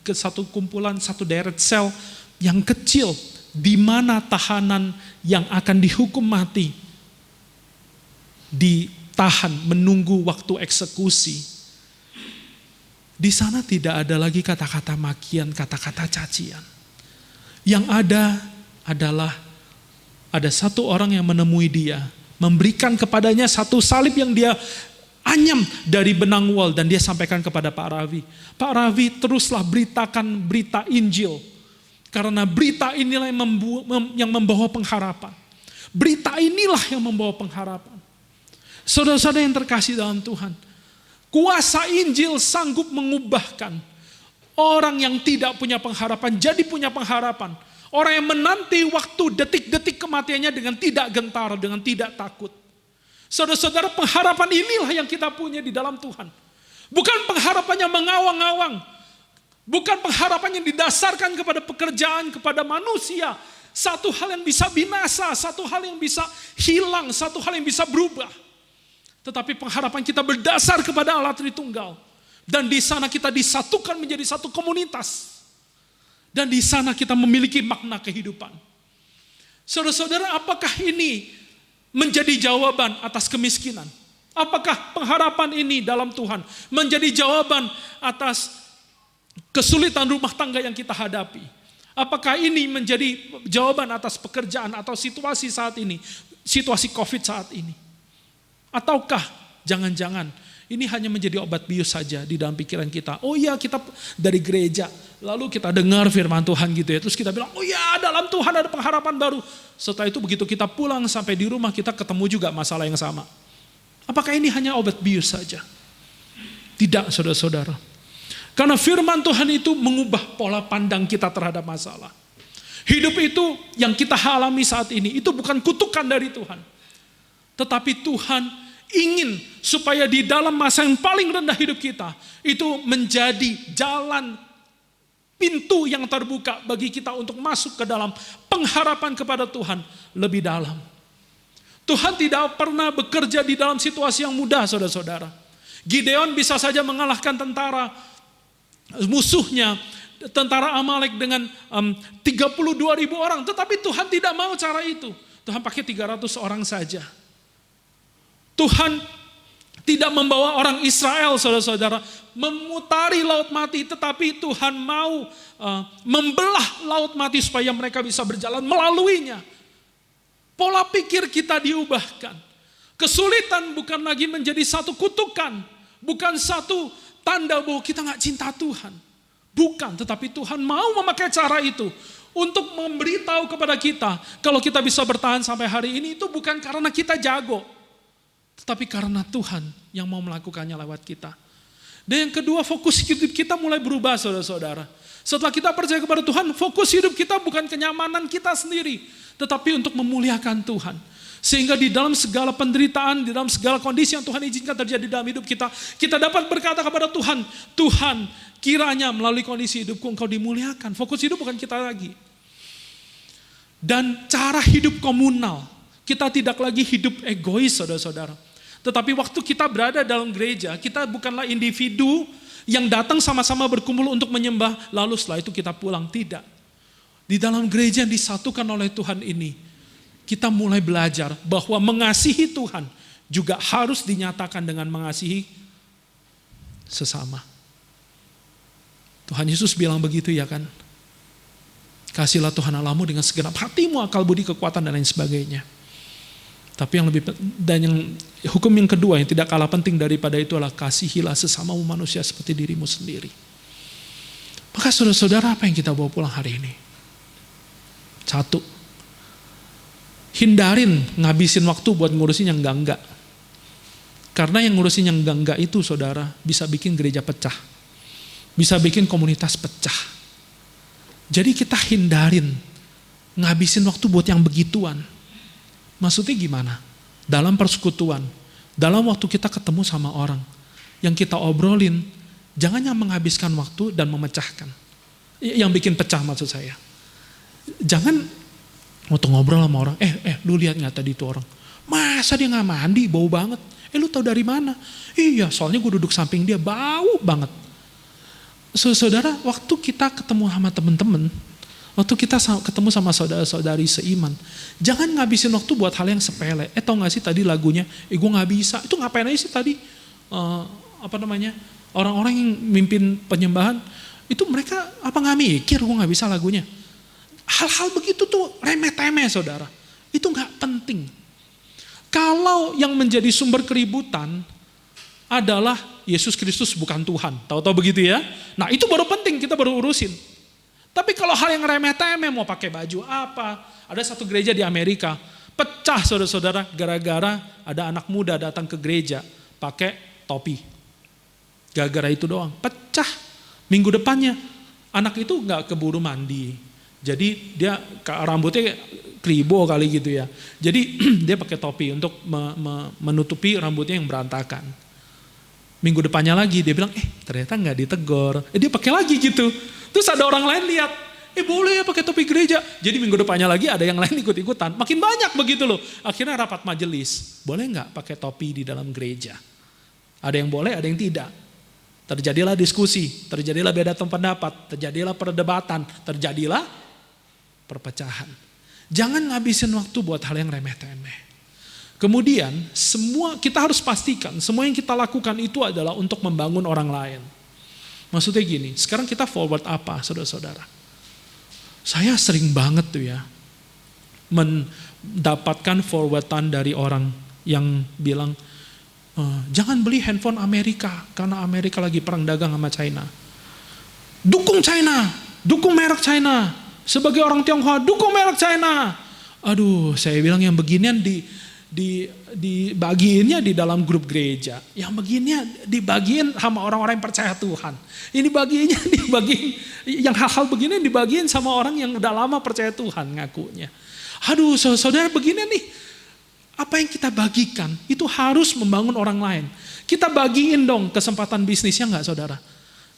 ke satu kumpulan, satu deret sel yang kecil, di mana tahanan yang akan dihukum mati ditahan menunggu waktu eksekusi. Di sana tidak ada lagi kata-kata makian, kata-kata cacian. Yang ada adalah ada satu orang yang menemui dia, memberikan kepadanya satu salib yang dia anyam dari benang wol, dan dia sampaikan kepada Pak Ravi. Pak Ravi, teruslah beritakan berita Injil. Karena berita inilah yang membawa pengharapan. Berita inilah yang membawa pengharapan. Saudara-saudara yang terkasih dalam Tuhan, kuasa Injil sanggup mengubahkan orang yang tidak punya pengharapan jadi punya pengharapan. Orang yang menanti waktu detik-detik kematiannya dengan tidak gentar, dengan tidak takut. Saudara-saudara, pengharapan inilah yang kita punya di dalam Tuhan. Bukan pengharapan yang mengawang-awang. Bukan pengharapan yang didasarkan kepada pekerjaan, kepada manusia. satu hal yang bisa binasa, satu hal yang bisa hilang, satu hal yang bisa berubah. Tetapi pengharapan kita berdasar kepada Allah Tritunggal. Dan di sana kita disatukan menjadi satu komunitas. Dan di sana kita memiliki makna kehidupan. Saudara-saudara, apakah ini menjadi jawaban atas kemiskinan? Apakah pengharapan ini dalam Tuhan menjadi jawaban atas kesulitan rumah tangga yang kita hadapi? Apakah ini menjadi jawaban atas pekerjaan atau situasi saat ini, situasi COVID saat ini? Ataukah jangan-jangan ini hanya menjadi obat bius saja di dalam pikiran kita? Oh iya, kita dari gereja, lalu kita dengar firman Tuhan gitu ya, terus kita bilang, oh iya, dalam Tuhan ada pengharapan baru. Setelah itu begitu kita pulang sampai di rumah, kita ketemu juga masalah yang sama. Apakah ini hanya obat bius saja? Tidak, saudara-saudara. Karena firman Tuhan itu mengubah pola pandang kita terhadap masalah. Hidup itu yang kita alami saat ini, itu bukan kutukan dari Tuhan. Tetapi Tuhan ingin supaya di dalam masa yang paling rendah hidup kita, itu menjadi jalan, pintu yang terbuka bagi kita untuk masuk ke dalam pengharapan kepada Tuhan lebih dalam. Tuhan tidak pernah bekerja di dalam situasi yang mudah, saudara-saudara. Gideon bisa saja mengalahkan tentara musuhnya, tentara Amalek dengan 32.000 orang. Tetapi Tuhan tidak mau cara itu. Tuhan pakai 300 orang saja. Tuhan tidak membawa orang Israel, saudara-saudara, memutari laut mati. Tetapi Tuhan mau membelah laut mati supaya mereka bisa berjalan melaluinya. Pola pikir kita diubahkan. Kesulitan bukan lagi menjadi satu kutukan. Bukan satu tanda bahwa kita gak cinta Tuhan. Bukan, tetapi Tuhan mau memakai cara itu. Untuk memberitahu kepada kita. Kalau kita bisa bertahan sampai hari ini, itu bukan karena kita jago. Tetapi karena Tuhan yang mau melakukannya lewat kita. Dan yang kedua, fokus hidup kita mulai berubah, saudara-saudara. Setelah kita percaya kepada Tuhan, fokus hidup kita bukan kenyamanan kita sendiri. Tetapi untuk memuliakan Tuhan. Sehingga di dalam segala penderitaan, di dalam segala kondisi yang Tuhan izinkan terjadi dalam hidup kita, kita dapat berkata kepada Tuhan, Tuhan, kiranya melalui kondisi hidupku Engkau dimuliakan. Fokus hidup bukan kita lagi. Dan cara hidup komunal, kita tidak lagi hidup egois, saudara-saudara. Tetapi waktu kita berada dalam gereja, kita bukanlah individu yang datang sama-sama berkumpul untuk menyembah, lalu setelah itu kita pulang. Tidak. Di dalam gereja yang disatukan oleh Tuhan ini, kita mulai belajar bahwa mengasihi Tuhan juga harus dinyatakan dengan mengasihi sesama. Tuhan Yesus bilang begitu ya kan. Kasihilah Tuhan Allahmu dengan segenap hatimu, akal budi, kekuatan dan lain sebagainya. Tapi yang lebih dan yang hukum yang kedua yang tidak kalah penting daripada itu adalah kasihilah sesamamu manusia seperti dirimu sendiri. Maka saudara-saudara, apa yang kita bawa pulang hari ini? Satu, hindarin ngabisin waktu buat ngurusin yang enggak-enggak. Karena yang ngurusin yang enggak-enggak itu, saudara, bisa bikin gereja pecah. Bisa bikin komunitas pecah. Jadi kita hindarin ngabisin waktu buat yang begituan. Maksudnya gimana? Dalam persekutuan, dalam waktu kita ketemu sama orang, yang kita obrolin, jangan yang menghabiskan waktu dan memecahkan. Yang bikin pecah maksud saya. Jangan waktu ngobrol sama orang, lu lihat gak tadi itu orang? Masa dia gak mandi, bau banget? Lu tahu dari mana? Iya, soalnya gue duduk samping dia, bau banget. Saudara, waktu kita ketemu sama teman-teman, waktu kita ketemu sama saudara-saudari seiman, jangan ngabisin waktu buat hal yang sepele. Tau gak sih tadi lagunya, gue gak bisa. Itu ngapain aja sih tadi? Orang-orang yang mimpin penyembahan, itu mereka apa gak mikir gue gak bisa lagunya? Hal-hal begitu tuh remeh-temeh, saudara. Itu gak penting. Kalau yang menjadi sumber keributan adalah Yesus Kristus bukan Tuhan. Tahu-tahu begitu ya? Nah itu baru penting, kita baru urusin. Tapi kalau hal yang remeh-temeh, mau pakai baju apa. Ada satu gereja di Amerika, pecah saudara-saudara, gara-gara ada anak muda datang ke gereja, pakai topi. Gara-gara itu doang, pecah. Minggu depannya, anak itu gak keburu mandi. Jadi dia rambutnya kribo kali gitu ya. Jadi dia pakai topi untuk menutupi rambutnya yang berantakan. Minggu depannya lagi dia bilang, ternyata gak ditegur. Dia pakai lagi gitu. Terus ada orang lain lihat, Boleh ya pakai topi gereja. Jadi minggu depannya lagi ada yang lain ikut-ikutan. Makin banyak begitu loh. Akhirnya rapat majelis. Boleh nggak pakai topi di dalam gereja? Ada yang boleh, ada yang tidak. Terjadilah diskusi, terjadilah beda pendapat, terjadilah perdebatan, terjadilah perpecahan. Jangan ngabisin waktu buat hal yang remeh-temeh. Kemudian kita harus pastikan semua yang kita lakukan itu adalah untuk membangun orang lain. Maksudnya gini, sekarang kita forward apa saudara-saudara? Saya sering banget tuh ya mendapatkan forwardan dari orang yang bilang, jangan beli handphone Amerika karena Amerika lagi perang dagang sama China. Dukung China, dukung merek China. Sebagai orang Tionghoa, dukung merek China. Aduh, saya bilang yang beginian dibagiinnya di dalam grup gereja. Yang beginian dibagiin sama orang-orang yang percaya Tuhan. Ini dibagiin, yang hal-hal begini dibagiin sama orang yang udah lama percaya Tuhan ngakunya. Aduh, saudara begini nih. Apa yang kita bagikan itu harus membangun orang lain. Kita bagiin dong kesempatan bisnisnya enggak saudara?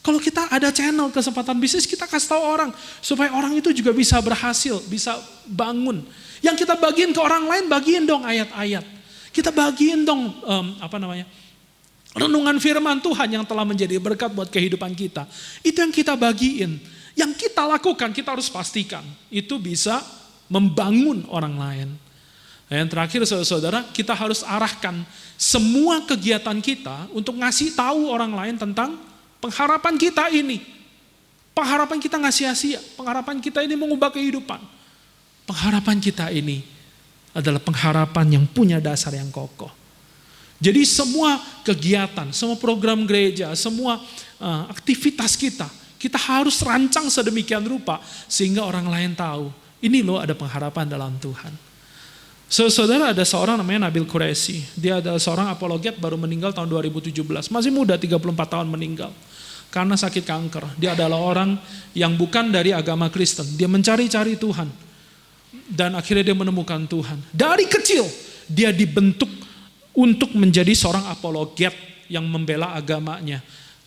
Kalau kita ada channel kesempatan bisnis, kita kasih tahu orang supaya orang itu juga bisa berhasil, bisa bangun. Yang kita bagiin ke orang lain, bagiin dong ayat-ayat. Kita bagiin dong renungan firman Tuhan yang telah menjadi berkat buat kehidupan kita. Itu yang kita bagiin. Yang kita lakukan, kita harus pastikan itu bisa membangun orang lain. Yang terakhir saudara-saudara, kita harus arahkan semua kegiatan kita untuk ngasih tahu orang lain tentang pengharapan kita ini. Pengharapan kita nggak sia-sia. Pengharapan kita ini mengubah kehidupan. Pengharapan kita ini adalah pengharapan yang punya dasar yang kokoh. Jadi semua kegiatan, semua program gereja, semua aktivitas kita harus rancang sedemikian rupa sehingga orang lain tahu, ini loh ada pengharapan dalam Tuhan. Saudara, ada seorang namanya Nabil Qureshi. Dia adalah seorang apologet baru meninggal tahun 2017. Masih muda, 34 tahun meninggal. Karena sakit kanker. Dia adalah orang yang bukan dari agama Kristen. Dia mencari-cari Tuhan. Dan akhirnya dia menemukan Tuhan. Dari kecil dia dibentuk untuk menjadi seorang apologet yang membela agamanya.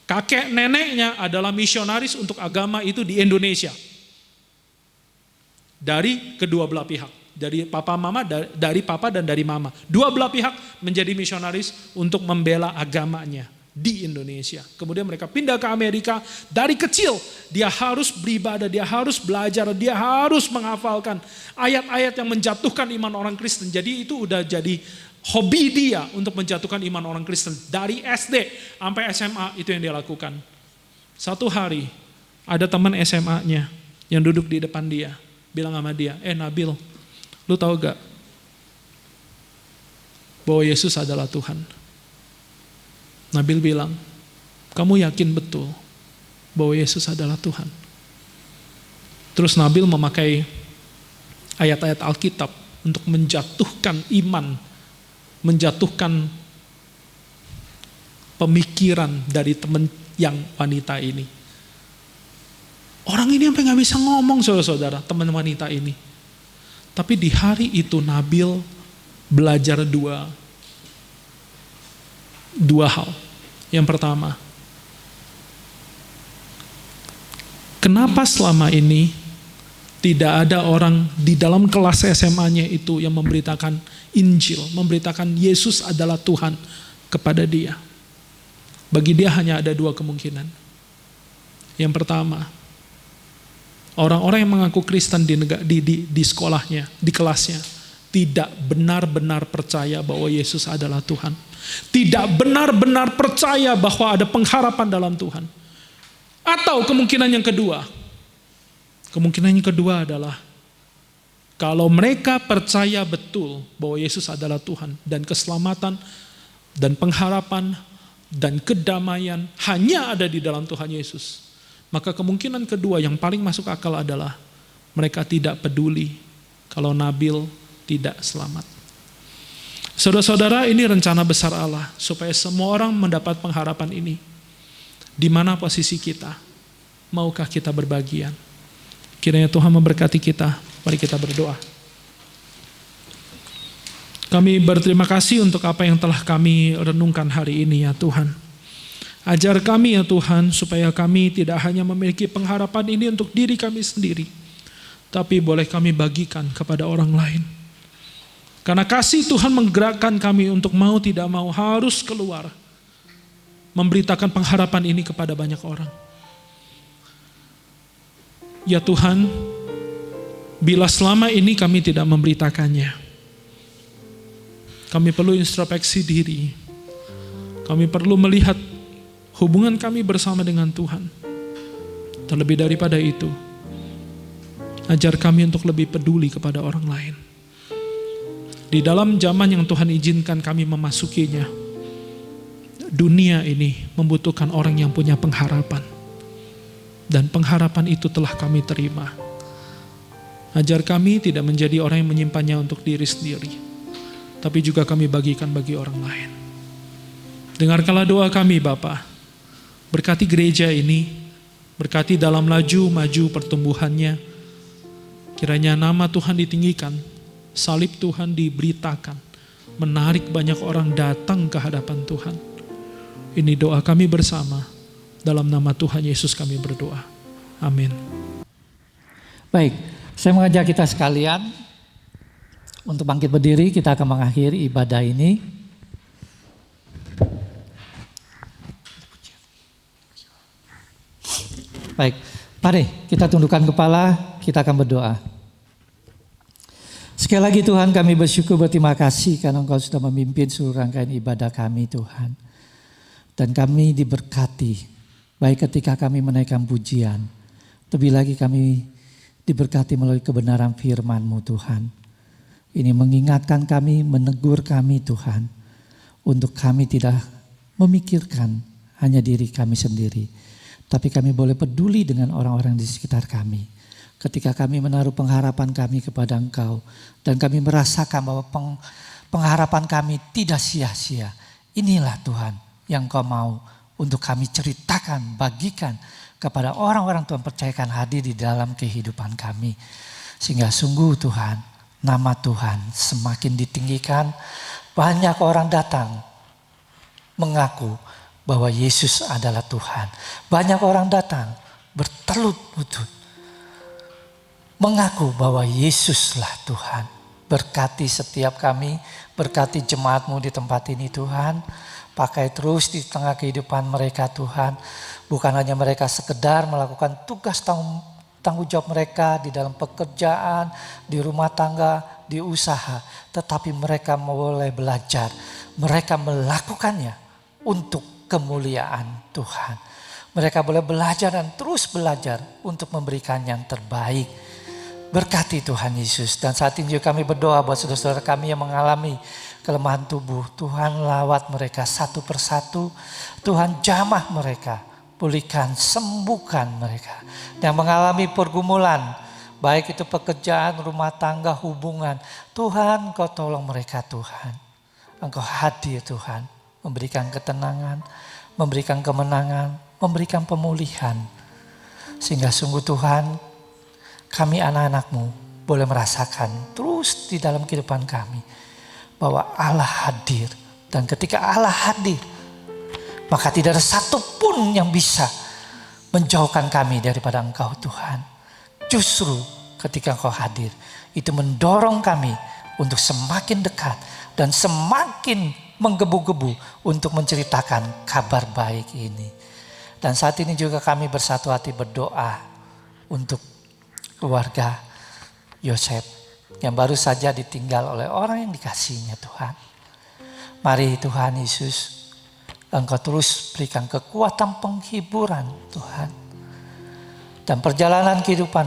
Kakek neneknya adalah misionaris untuk agama itu di Indonesia. Dari kedua belah pihak. Dari papa mama, dari papa dan dari mama. Dua belah pihak menjadi misionaris untuk membela agamanya di Indonesia. Kemudian mereka pindah ke Amerika. Dari kecil dia harus beribadah, dia harus belajar, dia harus menghafalkan ayat-ayat yang menjatuhkan iman orang Kristen. Jadi itu udah jadi hobi dia untuk menjatuhkan iman orang Kristen. Dari SD sampai SMA itu yang dia lakukan. Satu hari ada teman SMA-nya yang duduk di depan dia. Bilang sama dia, Nabil, lu tahu gak bahwa Yesus adalah Tuhan? Nabil bilang, kamu yakin betul bahwa Yesus adalah Tuhan? Terus Nabil memakai ayat-ayat Alkitab untuk menjatuhkan iman, menjatuhkan pemikiran dari teman yang wanita ini. Orang ini sampai gak bisa ngomong saudara-saudara, teman wanita ini. Tapi di hari itu Nabil belajar dua hal. Yang pertama, kenapa selama ini tidak ada orang di dalam kelas SMA-nya itu yang memberitakan Injil, memberitakan Yesus adalah Tuhan kepada dia? Bagi dia hanya ada dua kemungkinan. Yang pertama, orang-orang yang mengaku Kristen di sekolahnya, di kelasnya, tidak benar-benar percaya bahwa Yesus adalah Tuhan. Tidak benar-benar percaya bahwa ada pengharapan dalam Tuhan. Atau kemungkinan yang kedua. Kemungkinan yang kedua adalah kalau mereka percaya betul bahwa Yesus adalah Tuhan dan keselamatan dan pengharapan dan kedamaian hanya ada di dalam Tuhan Yesus. Maka kemungkinan kedua yang paling masuk akal adalah mereka tidak peduli kalau Nabil tidak selamat. Saudara-saudara, ini rencana besar Allah supaya semua orang mendapat pengharapan ini. Di mana posisi kita? Maukah kita berbagian? Kiranya Tuhan memberkati kita. Mari kita berdoa. Kami berterima kasih untuk apa yang telah kami renungkan hari ini ya Tuhan. Ajar kami ya Tuhan, supaya kami tidak hanya memiliki pengharapan ini untuk diri kami sendiri, tapi boleh kami bagikan kepada orang lain. Karena kasih Tuhan menggerakkan kami untuk mau tidak mau harus keluar, memberitakan pengharapan ini kepada banyak orang. Ya Tuhan, bila selama ini kami tidak memberitakannya, kami perlu introspeksi diri. Kami perlu melihat hubungan kami bersama dengan Tuhan. Terlebih daripada itu, ajar kami untuk lebih peduli kepada orang lain. Di dalam zaman yang Tuhan izinkan kami memasukinya, dunia ini membutuhkan orang yang punya pengharapan. Dan pengharapan itu telah kami terima. Ajar kami tidak menjadi orang yang menyimpannya untuk diri sendiri, tapi juga kami bagikan bagi orang lain. Dengarkanlah doa kami Bapa. Berkati gereja ini, berkati dalam maju pertumbuhannya. Kiranya nama Tuhan ditinggikan, salib Tuhan diberitakan, menarik banyak orang datang ke hadapan Tuhan. Ini doa kami bersama, dalam nama Tuhan Yesus kami berdoa. Amin. Baik, saya mengajak kita sekalian untuk bangkit berdiri, kita akan mengakhiri ibadah ini. Baik, mari kita tundukkan kepala, kita akan berdoa. Sekali lagi Tuhan, kami bersyukur, berterima kasih karena Engkau sudah memimpin seluruh rangkaian ibadah kami Tuhan. Dan kami diberkati, baik ketika kami menaikkan pujian, lebih lagi kami diberkati melalui kebenaran firman-Mu Tuhan. Ini mengingatkan kami, menegur kami Tuhan, untuk kami tidak memikirkan hanya diri kami sendiri, tapi kami boleh peduli dengan orang-orang di sekitar kami. Ketika kami menaruh pengharapan kami kepada Engkau, dan kami merasakan bahwa pengharapan kami tidak sia-sia. Inilah Tuhan yang Engkau mau untuk kami ceritakan, bagikan kepada orang-orang Tuhan percayakan hadir di dalam kehidupan kami. Sehingga sungguh Tuhan, nama Tuhan semakin ditinggikan. Banyak orang datang mengaku bahwa Yesus adalah Tuhan. Banyak orang datang bertelut lutut mengaku bahwa Yesuslah Tuhan. Berkati setiap kami, berkati jemaat-Mu di tempat ini Tuhan. Pakai terus di tengah kehidupan mereka Tuhan. Bukan hanya mereka sekedar melakukan tugas tanggung jawab mereka di dalam pekerjaan, di rumah tangga, di usaha. Tetapi mereka boleh belajar. Mereka melakukannya untuk kemuliaan Tuhan. Mereka boleh belajar dan terus belajar untuk memberikan yang terbaik. Berkati Tuhan Yesus. Dan saat ini juga kami berdoa buat saudara-saudara kami yang mengalami kelemahan tubuh. Tuhan lawat mereka satu persatu. Tuhan jamah mereka. Pulihkan, sembuhkan mereka. Yang mengalami pergumulan, baik itu pekerjaan, rumah tangga, hubungan. Tuhan Engkau tolong mereka Tuhan. Engkau hadir Tuhan. Memberikan ketenangan, memberikan kemenangan, memberikan pemulihan. Sehingga sungguh Tuhan, kami anak-anak-Mu boleh merasakan terus di dalam kehidupan kami bahwa Allah hadir. Dan ketika Allah hadir, maka tidak ada satupun yang bisa menjauhkan kami daripada Engkau Tuhan. Justru ketika Engkau hadir, itu mendorong kami untuk semakin dekat dan semakin menggebu-gebu untuk menceritakan kabar baik ini. Dan saat ini juga kami bersatu hati berdoa untuk keluarga Yosef yang baru saja ditinggal oleh orang yang dikasihinya Tuhan. Mari Tuhan Yesus, Engkau terus berikan kekuatan penghiburan Tuhan. Dan perjalanan kehidupan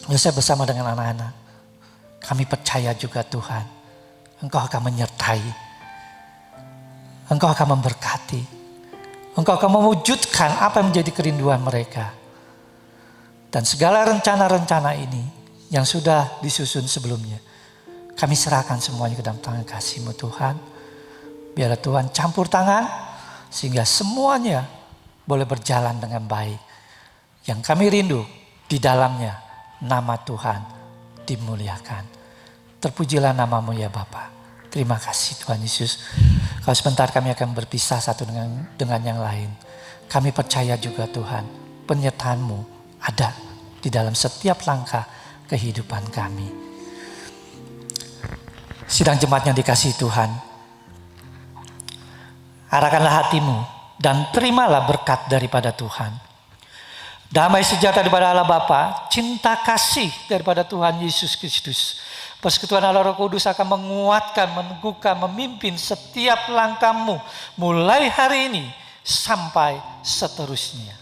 Yosef bersama dengan anak-anak, kami percaya juga Tuhan, Engkau akan menyertai, Engkau akan memberkati, Engkau akan mewujudkan apa yang menjadi kerinduan mereka. Dan segala rencana-rencana ini yang sudah disusun sebelumnya, kami serahkan semuanya ke dalam tangan kasih-Mu Tuhan. Biarlah Tuhan campur tangan sehingga semuanya boleh berjalan dengan baik. Yang kami rindu di dalamnya nama Tuhan dimuliakan. Terpujilah nama-Mu ya Bapa. Terima kasih Tuhan Yesus. Kalau sebentar kami akan berpisah satu dengan yang lain. Kami percaya juga Tuhan, penyertaan-Mu ada di dalam setiap langkah kehidupan kami. Sidang jemaat yang dikasihi Tuhan, arahkanlah hatimu dan terimalah berkat daripada Tuhan. Damai sejahtera daripada Allah Bapa, cinta kasih daripada Tuhan Yesus Kristus, persekutuan Allah Roh Kudus akan menguatkan, meneguhkan, memimpin setiap langkahmu mulai hari ini sampai seterusnya.